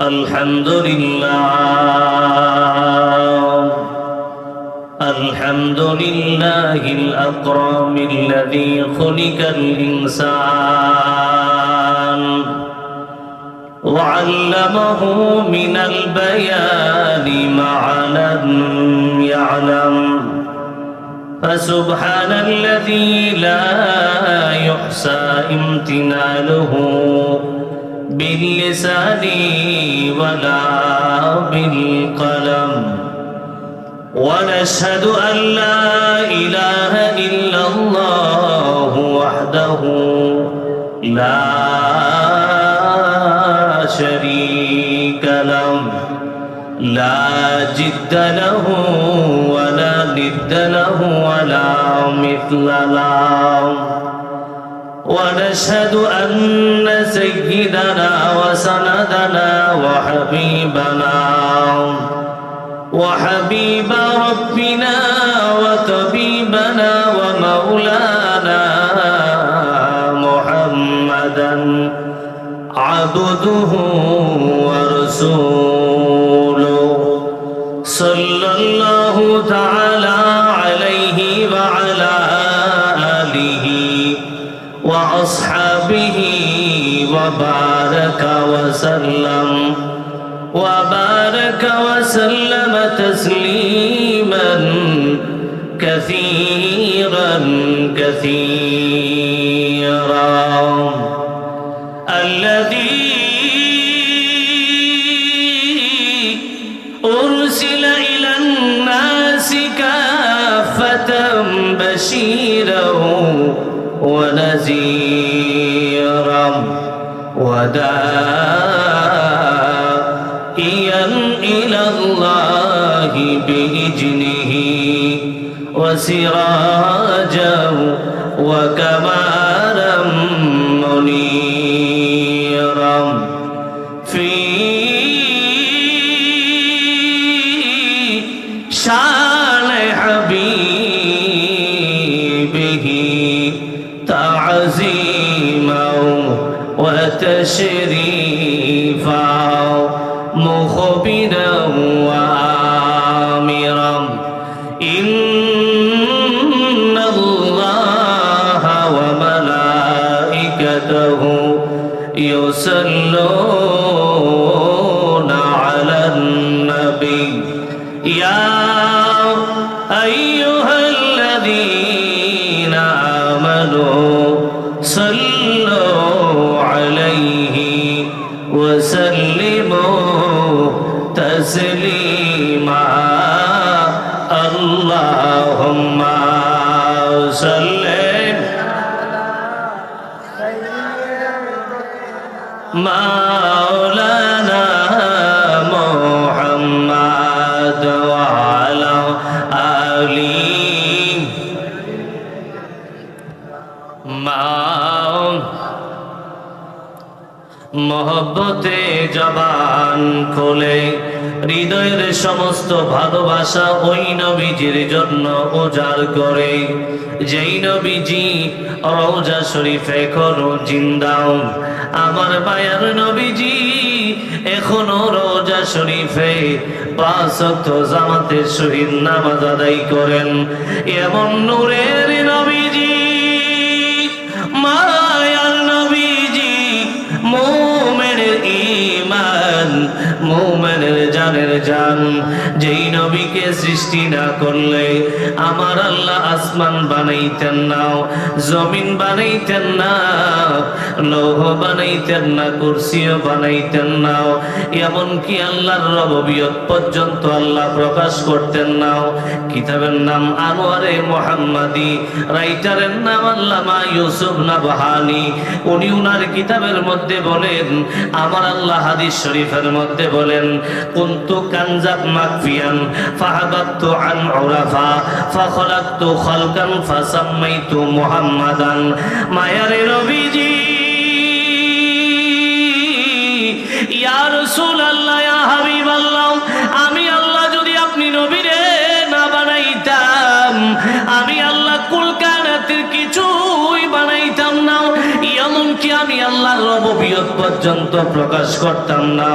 الحمد لله الحمد لله الأكرم الذي خلق الإنسان وعلمه من البيان ما لم يعلم فسبحان الذي لا يحصى امتنانه باللسان ولا بالقلم ونشهد أن لا إله إلا الله وحده لا شريك له لا جد له ولا ند له ولا مثل له ونشهد أن سيدنا وسندنا وحبيب ربنا وطبيبنا ومولانا محمدا عبده ورسوله صلى الله تعالى عليه وعلى آله وأصحابه وبارك وسلم تسليما كثيرا الذي أرسل إلى الناس كافة بشيرا ونذيرا وداعيا إلى الله بإذنه وسراجا وقمرا منيرا في شان حبيبه تعظيما وتشريفا مخبرا وآمرا إن الله وملائكته يصلون على النبي يا أيها الذين آمنوا صلوا عليه وسلموا تسليما اللهم صل مولانا محمد وعلى آله মোহব্বতে জবান খোলে হৃদয়ের সমস্ত ভালোবাসা ওই নবীজির জন্য উজাড় করে যেই নবীজি রওজা শরীফে এখনো জিন্দাও আমার মায়ার নবীজি এখনো রওজা শরীফে 5 ওয়াক্ত জামাতের সহিত নামাজ আদায় করেন এমন নূরের নবীজি মায়ার নবীজি মুমিনের ঈমান মুমিনের জানের জান যেই নবীকে সৃষ্টি না করলে আমার আল্লাহ আসমান বানাইতেন না জমিন বানাইতেন না লৌহ বানাইতেন না কুরসিও বানাইতেন না এমনকি আল্লাহর রববিয়ত পর্যন্ত আল্লাহ প্রকাশ করতেন না কিতাবের নাম আনোয়ারে মুহাম্মাদি রাইটারের নাম আল্লামা ইউসুফ নাবহানি উনি উনার কিতাবের মধ্যে বলেন আমার আল্লাহ হাদিস শরীফের মধ্যে বলেন কুনতু কানজাত মাকফিয়ান ফাহাবাতু আন উরাফা ফাখলাকতু খালকান ফাসাম্মাইতু মুহাম্মাদান মায়ারে নবীজি ইয়া রাসূলুল্লাহ ইয়া হাবিবাল্লাহ আমি আল্লাহ যদি আপনি নবীরে না বানাইতাম আমি আল্লাহ কুল কায়নাতের কিছুই বানাইতাম না এমনকি আমি আল্লাহর রববিয়ত রববিয়ত পর্যন্ত প্রকাশ করতাম না।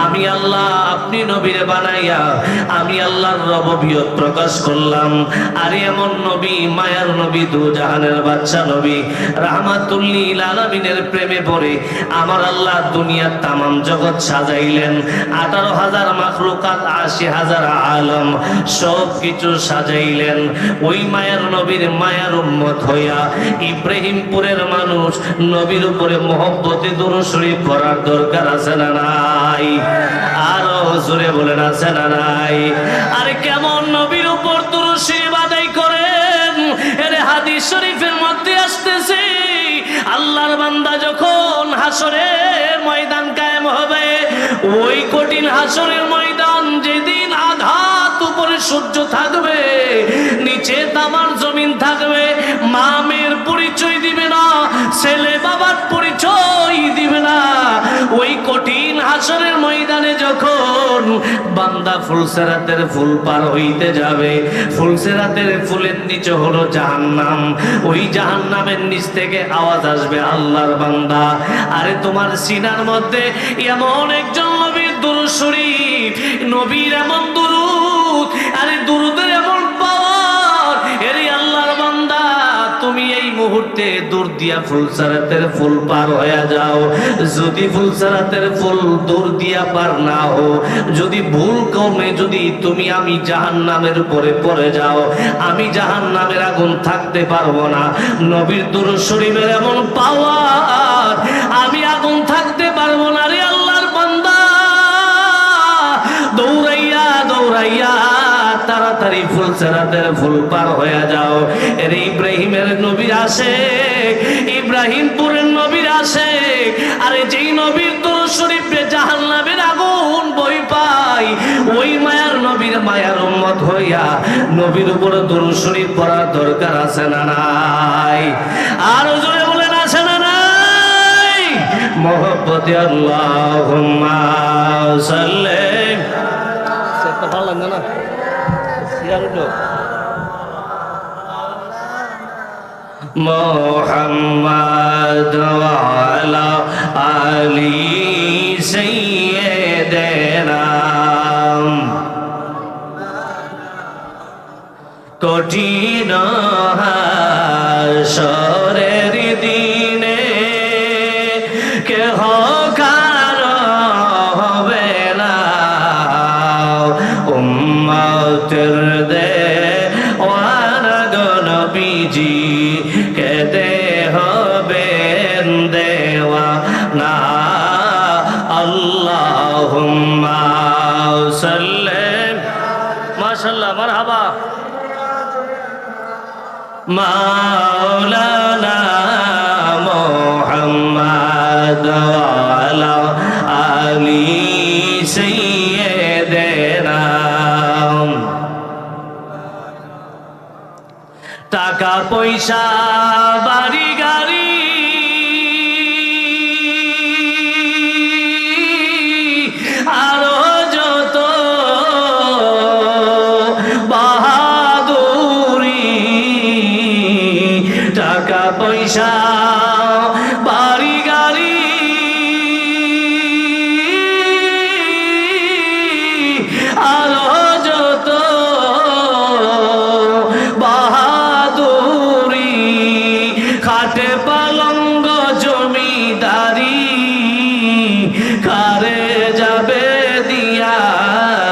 আমি আল্লাহ আপনি নবীরে বানাইয়া আমি আল্লাহর রববিয়ত প্রকাশ করলাম। আর এমন নবী, মায়ার নবী, দু জাহানের বাদশা নবী, রাহমাতুল লিল আলামিনের প্রেমে পড়ে আমার আল্লাহ দুনিয়ার তামাম জগৎ সাজাইলেন। 18,000 মাখলুকাত, 80,000 আলম, সব কিছু সাজাইলেন। ওই মায়ার নবীর মায়ার উম্মত হইয়া ইব্রাহিমপুরের মানুষ নবীর উপরে মহব্বতে দুরূদ শরীফ পড়ার দরকার আছে না নাই? আরো জোরে বলেন আছে না নাই? আরে কেমন নবীর উপর দুরূদ শরীফ আদায় করেন? এর হাদিস শরীফের মধ্যে আসতেছে আল্লাহর বান্দা যখন হাসরের ময়দান কায়েম হবে, ওই কঠিন হাসরের ময়দান যেদিন আঘাত উপরে সূর্য থাকবে, নিচে তামার জমিন থাকবে, মা মেয়ের পরিচয় দিবে না, ছেলে বাবার পরিচয় দিবে না। ওই কঠিন হাসরের ময়দানে যখন বান্দা ফুলসেরাতের ফুল পার হইতে যাবে, ফুলসেরাতের ফুলের নিচে হলো জাহান্নাম। ওই জাহান্নামের নিচ থেকে আওয়াজ আসবে, আল্লাহর বান্দা, আরে তোমার সিনার মধ্যে এমন একজন নবীর দুরূদ শরীফ, নবীর এমন দুরূদ, আরে দুরূদের এমন পাওয়ার, এর আল্লাহর বান্দা তুমি এই মুহূর্তে দূর দিয়া ফুলসেরাতের ফুল পার হয়ে যাও। যদি ফুলসেরাতের ফুল দূর দিয়া পার না হো, যদি ভুল কমে যদি তুমি আমি জাহান্নামের উপরে পড়ে যাও, আমি জাহান্নামের আগুন থাকতে পারবো না। নবীর দুরূদ শরীফের এমন পাওয়ার, আমি আগুন থাকতে পারবো না। রে আল্লাহর বান্দা, দৌড়াইয়া দৌড়াইয়া তাড়াতাড়ি ফুলসেরাতের ফুল পার হয়ে যাও। এর ইব্রাহিমের নবীর আশিক, ইব্রাহিমপুরের নবীর আশিক, আরে যেই নবীর দুরূদ শরীফে জাহান্নামের আগুন বই পায়, ওই মায়ার নবীর মায়ার উম্মত হইয়া নবীর উপরে দুরূদ শরীফ পড়ার দরকার আছে না নাই? আর জোরে বলেন আছে না নাই? মোহাব্বতে আল্লাহুম্মা সাল্লি। সেটা ভালো লাগে না? মোহাম্মদ ওয়া আলা আলি সাইয়্যিদিনা। কঠিন হাসরের দিনে কেহ কারো হবে না, উম্মতের দেওয়ানা গো নবীজি কেঁদে হবে দেওয়ানা। আল্লাহুম্মা সাল্লি। মাশাআল্লাহ, মারহাবা। মাওলানা মুহাম্মদ ওয়া আলা আলি সাইয়্যিদিনা। টাকা পয়সা বাড়ি গাড়ি আরো যত বাহাদুরি, টাকা পয়সা বাড়ি গাড়ি আরো যত বাহাদুরি, খাটে পালঙ্গ জমিদারি কারে যাবে দিয়া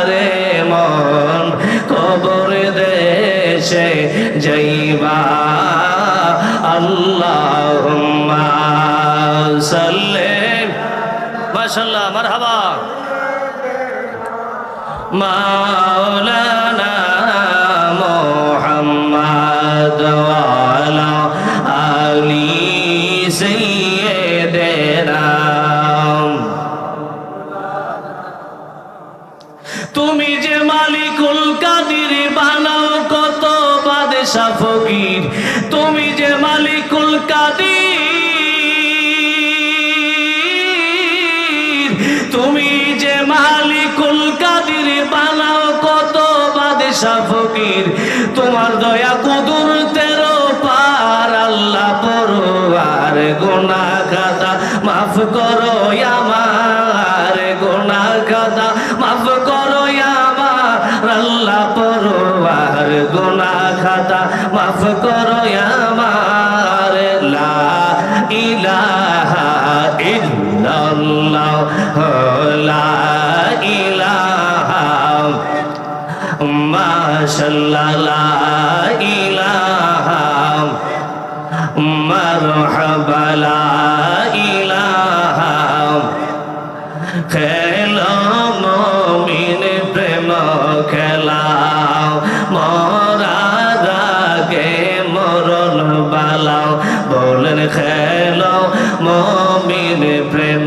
রে মন, কবর দেশে যাইবা। আল্লাহুম্মা সাল্লি। মাশাআল্লাহ, মারহাবা। মাওলানা মুহাম্মদ ওয়া আলা আলি সাইয়্যিদিনা। তুমি যে মালিকুল কাদির, বানাও কত বাদশা ফকির। তুমি যে মালিকুল কাদির, তুমি যে মালিকুল কাদির, বানাও কত বাদশা ফকির। তোমার দয়া কুদরতের পার, আল্লাহ পরওয়ার গুনাহ খাতা মাফ করো আমার গুনাহ খাতা, মাফ করো আমার আল্লাহ পরওয়ার গুনাহ খাতা, মাফ করো আমার। লা ইলাহা ইল্লাল্লাহ, লা ইলাহা মাশাআল্লাহ, লা ইলাহা মারহাবা, লা ইলাহা। খেলো মুমিন প্রেম খেলাও, মরার আগে মরণ বালাও। বলেন খেলো মুমিন প্রেম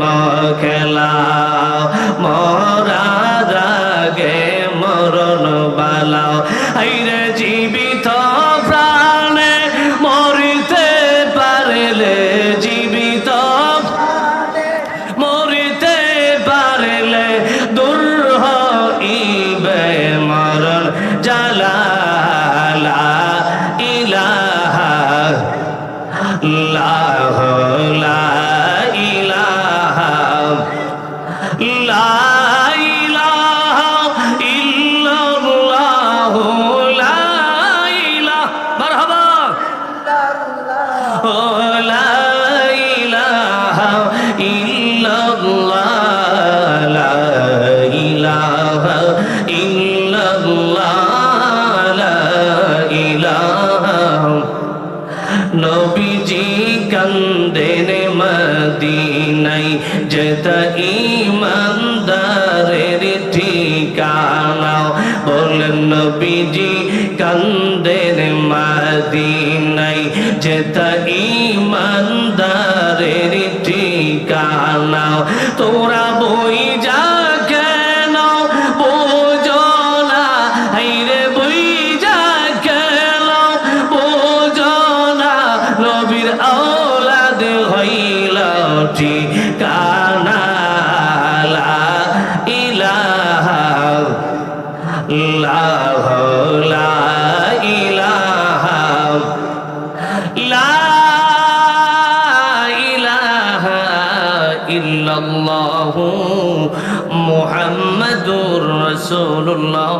খেলাও, মরার আগে মরণ বালাও। আইরে জীবিত প্রাণে মরিতে পারলে, জীবিত মরিতে পারলে দূর হইবে মরণ জালা। লা ইলাহা ইল্লাল্লাহ, লা ইলাহা, লা ইলাহা ইল্লাল্লাহ, লা ইলাহা, মারহাবা, ও লা ইলাহা ইল্লাল্লাহ, লা ইলাহা ইল্লাল্লাহ, লা ইলাহা। নবীজি কান্দেন মদিনায়, যেটা ইমানদারের ঠিকানা। বলেন নবীজি কান্দেন মদিনায়, যেটা ইমানদারের ঠিকানা। তোরা বই যা কেন বোঝো না, হাইরে বই যা কেন বোঝো না, নবীর আওলাদ হইল ঠিকানা। লা ইলাহা ইল্লাল্লাহ, লা ইলাহা, লা ইলাহা ইল্লাল্লাহু মুহাম্মাদুর রাসূলুল্লাহ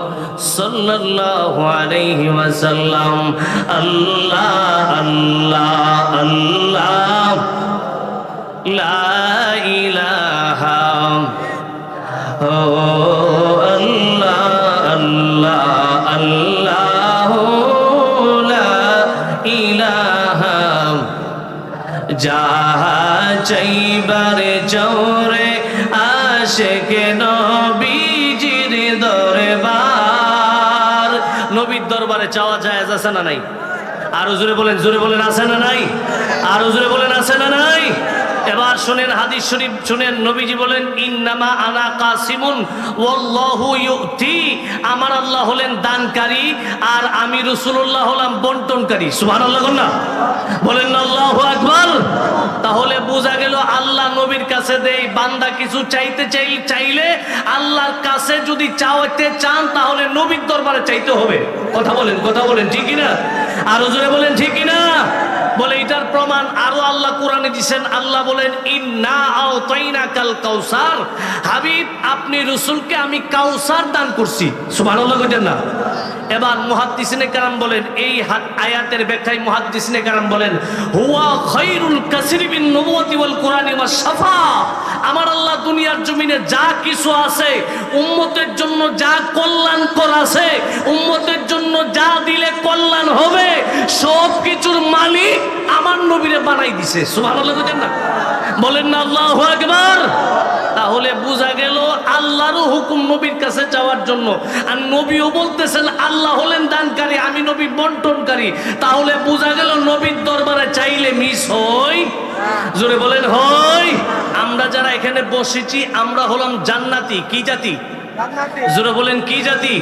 সাল্লাল্লাহু আলাইহি ওয়াসাল্লাম। আল্লাহ আল্লাহ আল্লাহ, লা ইলাহা, ও আল্লাহ আল্লাহ আল্লাহ, লা ইলাহা। যাহা চাইবারে চৌরে আশিকে নবীজির দরবার। নবীর দরবারে চাওয়া যায় আছে না নাই? আরো জোরে বলেন, জোরে বলেন, আছে না নাই? আরো জোরে বলেন, আছে না নাই? এবার শুনেন হাদিস শরীফ শুনেন, নবীজি বলেন ইন্নামা আনা কাসিমুন ওয়াল্লাহু ইউতি। আমার আল্লাহ হলেন দানকারী আর আমি রাসূলুল্লাহ হলাম বন্টনকারী। সুবহানাল্লাহ বলেন না, বলেন না আল্লাহু আকবার। তাহলে বোঝা গেল আল্লাহ নবীর কাছে দেই, বান্দা কিছু চাইতে চাইলে আল্লাহর কাছে যদি চাইতে চান তাহলে নবীর দরবারে চাইতে হবে। কথা বলেন ঠিক কিনা? আরো জোরে বলেন ঠিক কিনা? বলে এটার প্রমাণ আরো আল্লাহ কোরআনে দিবেন। আল্লাহ বলেন ইন্না আতাইনাকাল কাউসার, হাবিব আপনি রাসূলকে আমি কাউসার দান করছি। সুবহানাল্লাহ কইতেন না? এবার মুহাদ্দিসিনে কেরাম বলেন, এই আয়াতের ব্যাখ্যায় মুহাদ্দিসিনে কেরাম বলেন হুয়া খায়রুল কাসির বিন নবুওয়াতি ওয়াল কুরআনি ওয়াস শাফা। আমার আল্লাহ দুনিয়ার জমিনে যা কিছু আছে, উম্মতের জন্য যা কল্যাণকর আছে, উম্মতের জন্য যা দিলে কল্যাণ হবে, সব কিছুর মালিক আমার নবীরে বানাই দিছে। সুবহানাল্লাহ বলেন না, বলেন না আল্লাহু আকবার। তাহলে বোঝা গেল আল্লাহরও হুকুম নবীর কাছে যাওয়ার জন্য, আর নবীও বলতেছেন আল্লাহ হলেন দানকারী, আমি নবী বন্টনকারী। তাহলে বোঝা গেল নবীর দরবারে চাইলে মিস হয়। জোরে বলেন হয়। আমরা যারা এখানে বসেছি আমরা হলাম জান্নাতি। কি জাতি? জোরে বলেন কি জাতি?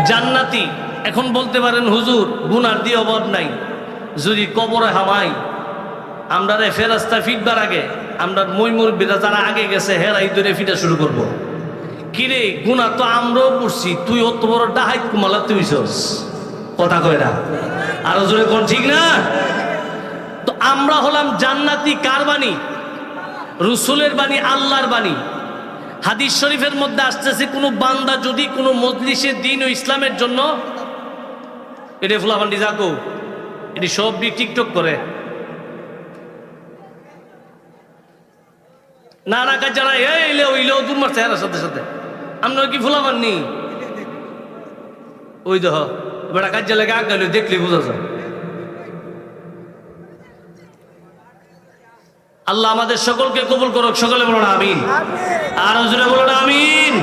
জান্নাতি। এখন বলতে পারেন হুজুর গুনার দিয়ে অভাব নাই, যদি কবরে হামাই আমরা রে ফেরেশতা ফিটবার আগে আমরা মুরব্বিরা যারা আগে গেছে হেরাই ধরে ফিটা শুরু করব। কিরে গুনাহ তো আমরাও করছি, তুই অত বড় ডাহাইত কুমালা তুই হইছস। কথা কয় না, আরো জোরে কোন ঠিক না? তো আমরা হলাম জান্নাতি কার বাণী? রসুলের বাণী, আল্লাহর বাণী। হাদিস শরীফের মধ্যে আসতেছে কোনো বান্দা যদি কোনো মজলিসের দিন ও ইসলামের জন্য, এটা ফুলাফান্ডি যাকো এটি সব টিকটক করে না না কাজ যারা এইলে ওইলেও দূর মারছে এর সাথে সাথে আপনার কি ফুলাফান্নি ওই দেহ বেটা কাজ লেগে আগ গেল দেখলে বোঝা যায়। আল্লাহ আমাদের সকলকে কবুল করুক, সকলে বলুন আমিন, আর জোরে বলুন আমিন।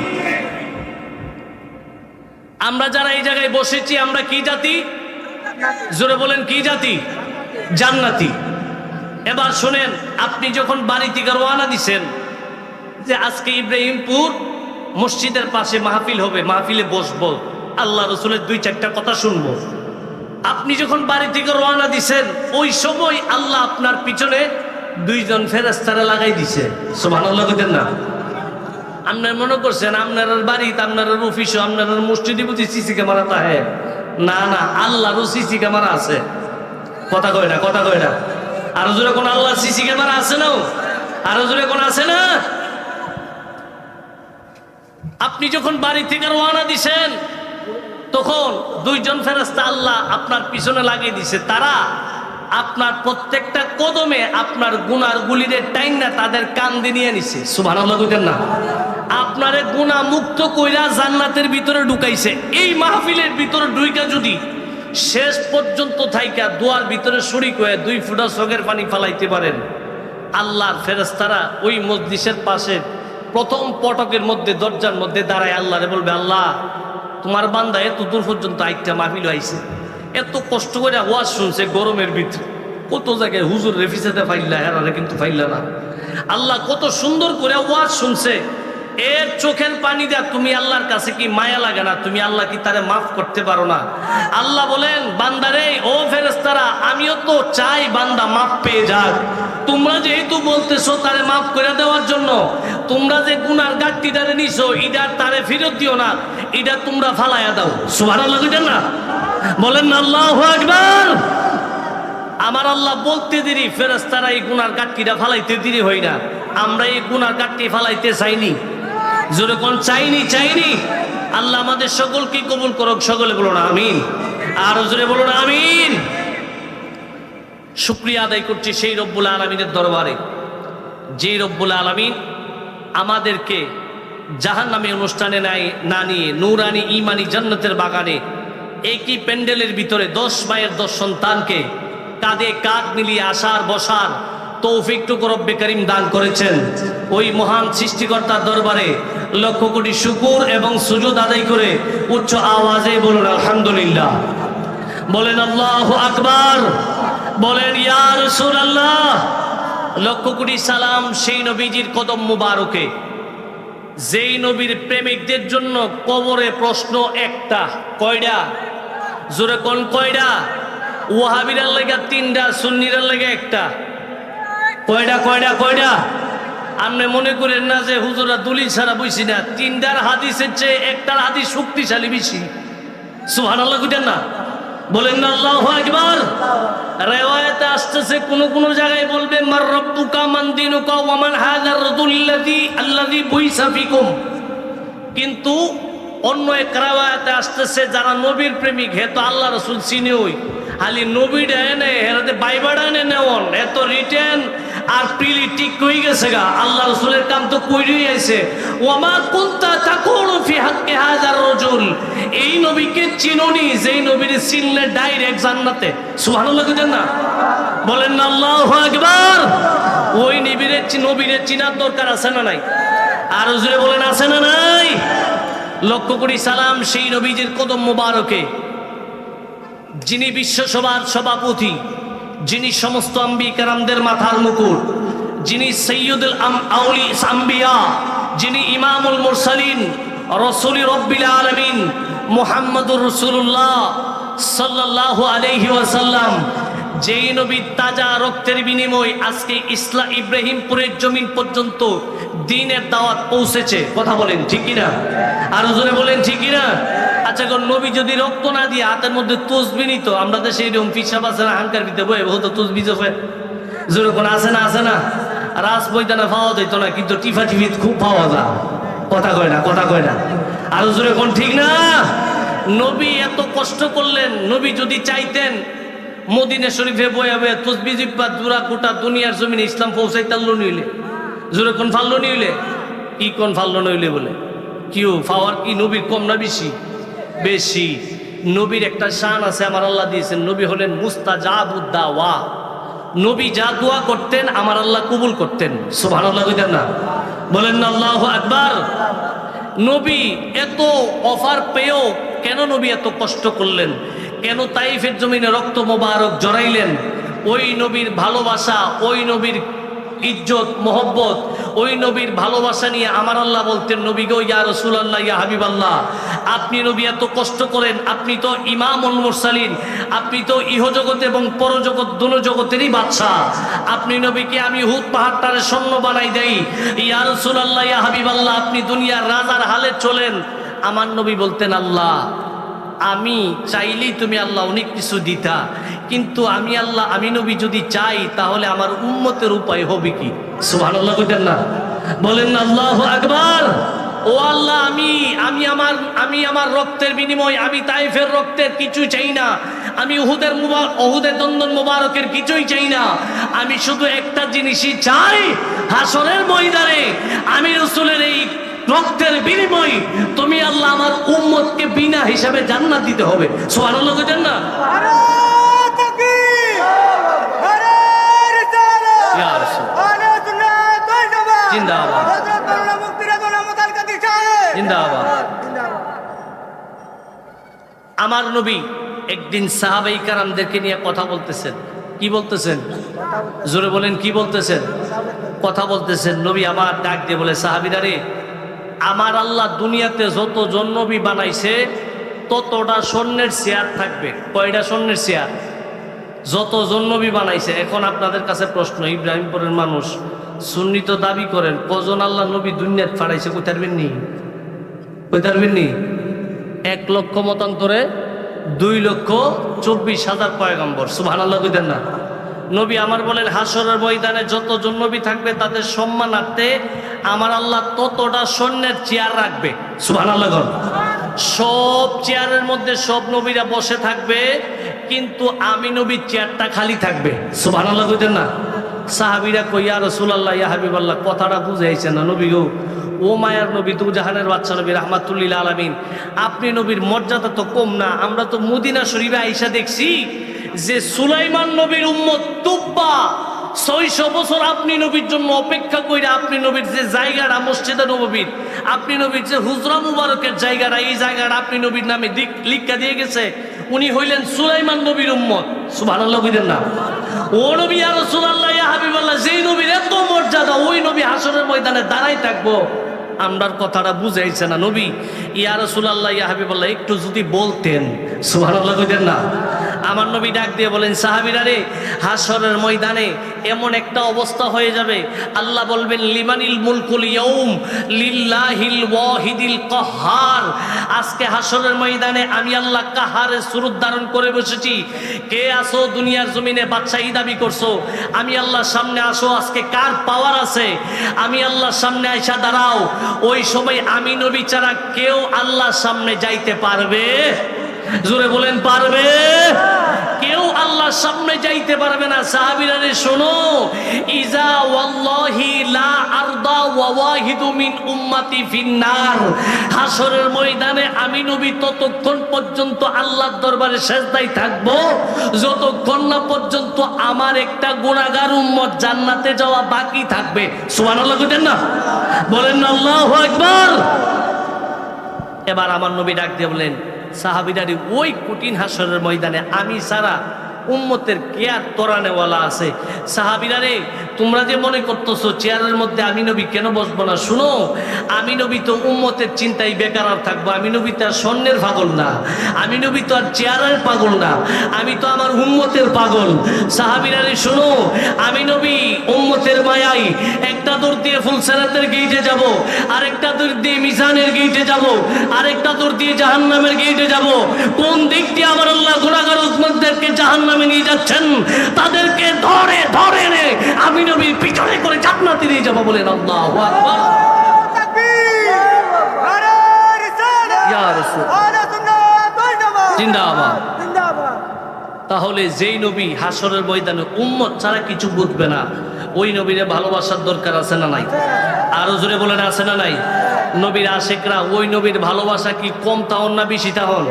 আমরা যারা এই জায়গায় বসেছি আমরা কি জাতি? জোরে বলেন কি জাতি? জান্নাতি। এবার শোনেন, আপনি যখন বাড়ি থেকে রওনা দিছেন যে আজকে ইব্রাহিমপুর মসজিদের পাশে মাহফিল হবে, মাহফিলে বসবো, আল্লাহ রসুলের 2-4টা কথা শুনবো, আপনি যখন বাড়ি থেকে রওনা দিছেন ওই সময় আল্লাহ আপনার পিছনে 2জন ফেরেশতারে লাগাই দিছে। সুবহানাল্লাহ কইতেন না? আপনার মনে করছেন আপনার বাড়িতে, আপনার অফিসে, আপনার মসজিদে বুঝি সিসি ক্যামেরা তাহে? না না, আল্লাহরও সিসি ক্যামেরা আছে। কথা কয় না, কথা কয় না। আরো জোরে কোন আল্লাহ সিসি ক্যামেরা আছে না? আরো জোরে কোন আছে না? আপনি যখন বাড়ি থেকে রওনা দিছেন তখন 2জন ফেরেশতা আল্লাহ আপনার পিছনে লাগিয়ে দিছে। তারা আপনার প্রত্যেকটা কদমে আপনার গুনার গুলিরে টাইনা তাদের কান দিয়ে নিয়ে নিছে। সুবহানাল্লাহ কইতেন না? আপনারে গুনাহ মুক্ত কইরা জান্নাতের ভিতরে ঢুকাইছে। এই মাহফিলের ভিতরে ঢুইকা যদি শেষ পর্যন্ত থাইকা দোয়ার ভিতরে শরীক হয়ে 2 ফোঁটা চোখের পানি ফালাইতে পারেন, আল্লাহর ফেরেশতারা ওই মজলিসের পাশে প্রথম পটকের মধ্যে, দরজার মধ্যে দাঁড়ায় আল্লাহরে বলবে, আল্লাহ তোমার বান্দা এত দূর পর্যন্ত আইটা মাহফিল আইছে, এত কষ্ট করে ওয়াজ শুনছে গরমের ভিতরে, কত জায়গায় হুজুর রেফিসাতে ফাইল্লা, হেরারে কিন্তু ফাইল্লা না। আল্লাহ কত সুন্দর করে ওয়াজ শুনছে, এর চোখের পানি দেয়া তুমি আল্লাহর কাছে কি মায়া লাগে না? তুমি আল্লাহ কি তারে মাফ করতে পারো না? আল্লাহ বলেন, বান্দারে ও ফেরেশতারা, আমিও তো চাই বান্দা মাফ পেয়ে যাক। তোমরা যেহেতু বলতেছো তারে মাফ করে দেওয়ার জন্য, তোমরা যে গুনার গাট্টিটারে নিছো এটা তারে ফেরত দিও না, এটা তোমরা ফালাইয়া দাও। সুবহানাল্লাহ কইতেন না? বলেন না আল্লাহু আকবার। আমার আল্লাহ বলতে দেরি, ফেরেশতারা এই গুনার গাট্টিটা ফালাইতে দেরি হয় না। আমরা এই গুনার গাট্টি ফালাইতে চাইনি, জোরে কোন চাইনি? চাইনি। আল্লাহ আমাদের সকলকে কবুল করুক, সকলে বলুন আমিন, আর জোরে বলুন আমিন। শুকরিয়া আদায় করছি সেই রব্বুল আলামিনের দরবারে, যে রব্বুল আলামিন আমাদেরকে জাহান্নামী অনুষ্ঠানে না নিয়ে নূরানি ঈমানি জান্নাতের বাগানে একই প্যান্ডেলের ভিতরে 10 মায়ের 10 সন্তানকে কাঁধে কাঁধ মিলিয়ে আসার বসার তৌফিকটুকু রব্বে করিম দান করেছেন। ওই মহান সৃষ্টিকর্তার দরবারে লক্ষ কোটি শুকুর এবং সুজুদ আদায় করে উচ্চ আওয়াজে বলুন আলহামদুলিল্লাহ, বলেন আল্লাহু আকবার, বলেন ইয়া রাসূলুল্লাহ। লক্ষ কোটি সালাম সেই নবীজির কদম মুবারকে, যেই নবীর প্রেমিকদের জন্য কবরে প্রশ্ন একটা। কয়টা? জোরে কোন কয়টা? ওয়াহাবিরার লেগে 3টা, সুন্নিরার লেগে একটা। কয়টা কয়টা কয়টা? আপনি মনে করেন না যে হুজুরা দলিল ছাড়া বইছি না, 3টার হাদিসের চেয়ে একটার হাদিস শক্তিশালী বেশি। সুবহানাল্লাহ কইতেন না? বলেন না আল্লাহু আকবার। রিওয়ায়াতে আসতেছে কোন কোন জায়গায় বলবে মার রাব্বুকা মান দিনুকা ওয়া মান হাযার রাসূলুল্লাযী বুইসা ফিকুম, কিন্তু অন্য এক রিওয়ায়াতে আসতেছে যারা নবীর প্রেমিক হে তো আল্লাহ রাসূল চিনে, ওই খালি নবীটা এনে হেরাতে বাইবাড়া এনে নেওন, এত রিটেন আর প্রিলি ঠিক হয়ে গেছে গা। আল্লাহ রাসূলের কাম তো কইরই আইছে, ওয়ামা কুনতা তাকুলু ফি হাক্কি হাযার রাজুল, এই নবীকে চিনোনি যেই নবীর চিনলে ডাইরেক্ট জান্নাতে। সুবহানাল্লাহ কইতেন না? বলেন না আল্লাহু আকবার। ওই নবীরে চিনার দরকার আছে না নাই? আর জোরে বলেন আছে না নাই? লক্ষ কোটি সালাম সেই নবীজির কদম মুবারকে, যিনি বিশ্বসভার সভাপতি, যিনি সমস্ত আম্বিয়া কেরামদের মাথার মুকুট, যিনি সৈয়দুল আম্বিয়া, যিনি ইমামুল মুরসালিন, রাসূল রব্বিল আলামিন মুহাম্মদুর রাসূলুল্লাহ সাল্লাল্লাহু আলাইহি ওয়াসাল্লাম, যেই নবীর তাজা রক্তের বিনিময় আজকে ইব্রাহিমপুরের জমিন পর্যন্ত দ্বীনের দাওয়াত পৌঁছেছে। কথা বলেন ঠিক কিনা? আর জোরে বলেন ঠিক কিনা? আচ্ছা, নবী যদি রক্ত না দিয়ে হাতের মধ্যে তসবিহ নিত, আমরা তো সেই রকম পিসাব আছে না, হাঙ্কার ভিতরে বয়ে বহুত তসবিহ জোরে কোন আছে না? আছে না? রাস ময়দানে পাওয়া যেত না, কিন্তু টিফা টিফিত খুব পাওয়া যায়। কথা কয় না, কথা কয় না, আরো জোরে কোন ঠিক না? নবী এত কষ্ট করলেন, নবী যদি চাইতেন মদিনা শরীফে বয়ে হবে তসবিহ জিব্বা দুরা গোটা দুনিয়ার জমিনে ইসলাম পৌঁছাইতাল্লো নইলে, জোরে কোন ফাল্লো নইলে, কি কোন ফাল্লো নইলে বলে কিউ পাওয়ার কি নবীর কম না বেশি? বেশি। নবীর একটা শান আছে আমার আল্লাহ দিয়েছেন, নবী হলেন মুস্তাজাবুদ দাওয়া। নবী যা দোয়া করতেন আমার আল্লাহ কবুল করতেন। সুবহানাল্লাহ কইতেন না? বলেন না আল্লাহু আকবার। নবী এত অফার পেয়েও কেন নবী এত কষ্ট করলেন? কেন তাইফের জমিনে রক্ত মোবারক জড়াইলেন? ওই নবীর ভালোবাসা, ওই নবীর ইজ্জত মোহব্বত, ওই নবীর ভালোবাসা নিয়ে আমার আল্লাহ বলতেন, নবী গো ইয়া রাসূলুল্লাহ, ইয়া হাবিবাল্লাহ, আপনি নবী এত কষ্ট করেন, আপনি তো ইমামুল মুরসালিন, আপনি তো ইহজগৎ এবং পরজগৎ দুনো জগতেরই বাদশা, আপনি নবীকে আমি হুদ পাহাড়টারে স্বর্ণ বানাই দেই, ইয়া রাসূলুল্লাহ, ইয়া হাবিবাল্লাহ, আপনি দুনিয়ার রাজার হালে চলেন। আমার নবী বলতেন, আল্লাহ আমি চাইলেই তুমি আল্লাহ অনেক কিছু দিতা, কিন্তু আমি আল্লাহ, আমি নবী যদি চাই তাহলে আমার উম্মতের উপায় হবে কি? সুবহানাল্লাহ কইতেন না? বলেন না আল্লাহু আকবার। ও আল্লাহ, আমি আমার রক্তের বিনিময়, আমি তাইফের রক্তের কিছু চাই না, আমি উহুদের দন্দন মোবারকের কিছুই চাই না, আমি শুধু একটা জিনিসই চাই, হাসরের ময়দানে আমি রাসূলের এই রক্তের বিনিময় তুমি আল্লাহ আমার উম্মতকে বিনা হিসাবে জান্নাত দিতে হবে। সুবহানাল্লাহ কইতেন না? আমার নবী একদিন সাহাবাই কারামদেরকে নিয়ে কথা বলতেছেন। কি বলতেছেন? জোরে বলেন, কি বলতেছেন? কথা বলতেছেন। নবী আমার ডাক দিয়ে বলে, সাহাবীরা রে, আমার আল্লাহ দুনিয়াতে যতজন নবী বানাইছে ততটা স্বর্ণের চেয়ার থাকবে। কয়টা স্বর্ণের চেয়ার? যতজন নবী বানাইছে। এখন আপনাদের কাছে প্রশ্ন, ইব্রাহিমপুরের মানুষ সুন্নি তো দাবি করেন, কজন আল্লাহ নবী দুনিয়াত ফাড়াইছে কই পারবেন নি? কই পারবেন নি? 1 লক্ষ মতান্তরে 2,24,000 পয়গম্বর। সুবহানাল্লাহ কইতেন না? নবী আমার বলেন, হাসরের ময়দানে যতজন নবী থাকবে তাদের সম্মানার্থে আমার আল্লাহ ততটা স্বর্ণের চেয়ার রাখবে। সুবহানাল্লাহ। সব চেয়ারের মধ্যে সব নবীরা বসে থাকবে, কিন্তু আমি নবীর চেয়ারটা খালি থাকবে। সুবহানাল্লাহ কইতেন না? সাহাবীরা কই, ইয়া রাসূলুল্লাহ, ইয়া হাবিবাল্লাহ, কথাটা বুঝাইছে না নবী গো। ও মায়ার নবী, তু জাহানের বাদশা নবী রাহমাতুল্লিল আলামিন, আপনি নবীর মর্যাদা তো কম না। আমরা তো মদিনা শরীফে আইসা দেখছি যে সুলাইমান নবীর উম্মত তুব্বা 600 বছর আপনি নবীর জন্য অপেক্ষা করে, আপনি নবীর যে জায়গাটা মসজিদে নববীর, আপনি নবীর যে হুজরা মুবারকের জায়গাটা, এই জায়গাটা আপনি নবীর নামে লিখা দিয়ে গেছে। উনি হইলেন সুলাইমান নবীর উম্মত। সুবহানাল্লাহ কইতেন না? ও নবী ইয়া রাসূলুল্লাহ, ইয়া হাবিবাল্লাহ, যেই নবীর এত মর্যাদা, ওই নবী হাসরের ময়দানে দাঁড়াই থাকবো। আমরার কথাটা বুঝাইছে না নবী। ইয়া রাসূলুল্লাহ, ইয়া হাবিবাল্লাহ, একটু যদি বলতেন। সুবহানাল্লাহ কইতেন না? আমার নবী ডাক দিয়ে বলেন, সাহাবীরা রে, হাসরের ময়দানে এমন একটা অবস্থা হয়ে যাবে, আল্লাহ বলবেন, লিমানিল মুলকুল ইয়াউম লিল্লাহিল ওয়াহিদিল কাহ্হার। আজকে হাসরের ময়দানে আমি আল্লাহ কাহারের সুরত ধারণ করে বসেছি। কে আসো দুনিয়ার জমিনে বাদশাহী দাবি করছো, আমি আল্লাহর সামনে আসো, আজকে কার পাওয়ার আছে? আমি আল্লাহর সামনে আইসা দাঁড়াও। ওই সময় আমি নবী ছাড়া কেউ আল্লাহর সামনে যাইতে পারবে? জোরে বলেন, পারবে? কেউ আল্লাহর সামনে যাইতে পারবে না। সাহাবীরা রে শোনো, ইজা ওয়াল্লাহি লা আরদা ওয়া ওয়াহিদু মিন উম্মতি ফিন্নার। হাসরের ময়দানে আমি নবী ততক্ষণ পর্যন্ত আল্লাহর দরবারে সিজদায় থাকব যতক্ষণ না পর্যন্ত আমার একটা গুনাহগার উম্মত জান্নাতে যাওয়া বাকি থাকবে। সুবহানাল্লাহ কইতেন না? বলেন না আল্লাহু আকবার। এবার আমার নবী ডাক দিয়ে বলেন, সাহাবীরারে, ওই কঠিন হাসরের ময়দানে আমি সারা উম্মতের কে আর তোরানেওয়ালা আছে? সাহাবীরারে, তোমরা যে মনে করতেছো চেয়ারের মধ্যে আমি নবী কেন বসবো না, শুনো, আমি নবী তো উম্মতের চিন্তায় বেকার থাকবো। আমি নবী তো আর স্বর্ণের পাগল না, আমি নবী তো আর চেয়ারের পাগল না, আমি তো আমার উম্মতের পাগল। সাহাবীরারে শোনো, আমি নবী উম্মতের মায়াই একটা দূর দিয়ে ফুলসিরাতের গেইটে যাব, আরেকটা দূর দিয়ে মিজানের গেইটে যাব, আরেকটা দূর দিয়ে জাহান্নামের গেইটে যাব। কোন দিক দিয়ে আমার আল্লাহ গুনাহগার উম্মতদেরকে জাহান্নাম জাহান্নামে নিয়ে যাচ্ছেন, তাদেরকে ধরে ধরে এনে আমি নবীর পিছনে করে জান্নাতে নিয়ে যাবো। বলেন আল্লাহু আকবার। ইয়া রাসূল জিন্দাবাদ। তাহলে যেই নবী হাসরের ময়দানে উম্মত ছাড়া কিছু বুঝবে না, ওই নবীরে ভালোবাসার দরকার আছে না নাই? আরো জোরে বলেন আছে না নাই? নবীর আশেকরা ওই নবীর ভালোবাসা কি কম তাহন না বেশি তাহন?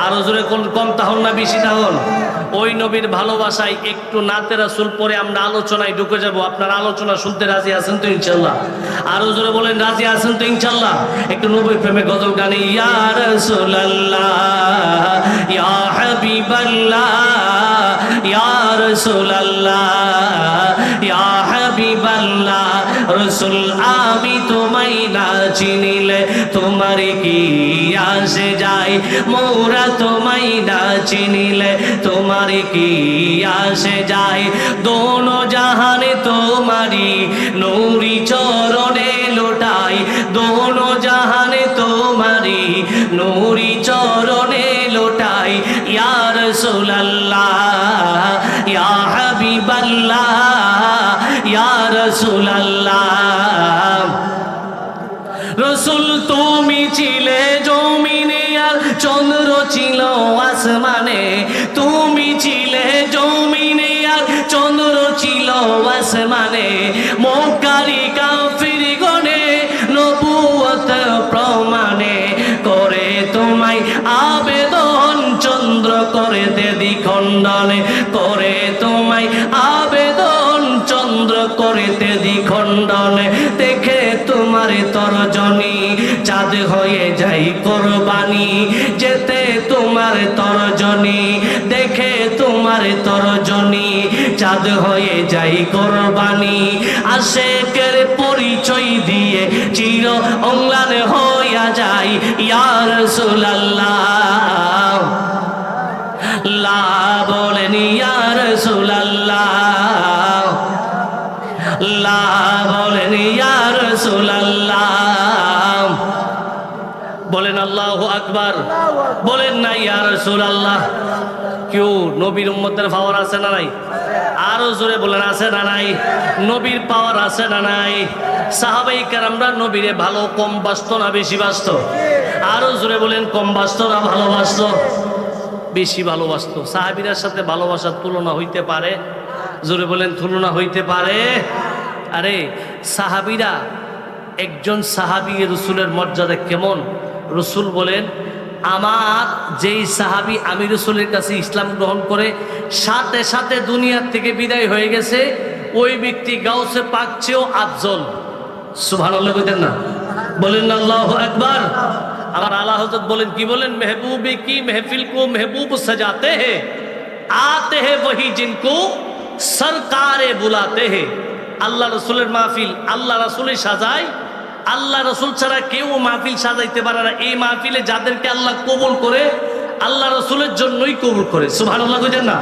আরো জোরে কম তাহন না বেশি তাহন? ওই নবীর ভালোবাসায় একটু নাতে রাসূল পরে আমরা আলোচনায় ঢুকে যাব। আপনার আলোচনা শুনতে রাজি আছেন তো ইনশাল্লাহ? আরো জোরে বলেন রাজি আছেন তো ইনশাল্লাহ? একটু নবীর প্রেমে গজল গানে ইয়া রাসূলুল্লাহ ইয়া হাবিবাল্লাহ ইয়া রাসূলুল্লাহ ইয়া হাবিবাল্লাহ। রাসূল আমি তোমায় না চিনিলে তোমার কি আসে যায়, মোরা তোমায় না চিনিলে তোমার কি আসে যায়। দোনো জাহানে তোমারি নূরি চরণে লোটাই, দোনো জাহানে তোমারি নূরি চরণে লোটাই। ইয়া রাসূলুল্লাহ ইয়া হাবিবাল্লাহ ইয়া রাসূলুল্লাহ। রাসূল তুমি ছিলে জমিনে আর চন্দ্র ছিল আসমানে, তুমি ছিলে জমিনে আর চন্দ্র ছিল আসমানে। মক্কারি কাফির গণে নবুয়ত প্রমাণে করে তোমায় আবেদন, চন্দ্র করে দে দ্বিখণ্ডনে করে তোমায় আবেদন, চন্দ্র করে দে দ্বিখণ্ডনে। দেখে তোমার তরজনী চাঁদ হয়ে যাই কোরবানি, যেতে তোমার তরজনী দেখে তোমার তরজনী চাঁদ হয়ে যাই কোরবানি। আশেকের পরিচয় দিয়ে চির অম্লান হইয়া যায়। ইয়া রাসূলুল্লাহ লা বলেন ইয়া রাসূলুল্লাহ লা বলেন ইয়া রাসূলুল্লাহ। বলেন আল্লাহু আকবার। বলেন না ইয়া রাসূলুল্লাহ। কেউ নবীর উম্মতের পাওয়ার আছে না নাই? আরো জোরে বলেন আছে না নাই? নবীর পাওয়ার আছে না নাই? সাহাবায়ে কেরামরা নবীরে ভালো কম বাসতো না বেশি বাসতো? আরো জোরে বলেন কম বাসতো না ভালোবাসতো? বেশি ভালোবাসতো। সাহাবীদের সাথে ভালোবাসার তুলনা হইতে পারে? জোরে বলেন তুলনা হইতে পারে? আরে সাহাবীরা, একজন সাহাবী রাসূলের মর্যাদা কেমন? রাসূল বলেন আমার যেই সাহাবী আমি রাসূলের কাছে ইসলাম গ্রহণ করে সাথে সাথে দুনিয়ার থেকে বিদায় হয়ে গেছে, ওই ব্যক্তি গাউসে পাক চেয়েও আফজল। সুবহানাল্লাহ বলেন না? বলেন না আল্লাহু আকবার। আমার আলা হযরত বলেন কি বলেন, महबूबे की महफिल को महबूब सजाते हैं, आते हैं वही जिनको सरकारे बुलाते हैं। আল্লাহ রাসূলের মাহফিল আল্লাহ রাসূলই সাজায়, আল্লাহ রাসূল ছাড়া কেউ মাহফিল সাজাইতে পারে না। এই মাহফিলে যাদেরকে আল্লাহ কবুল করে আল্লাহ রাসূলের জন্যই কবুল করে। সুবহানাল্লাহ বলেন না?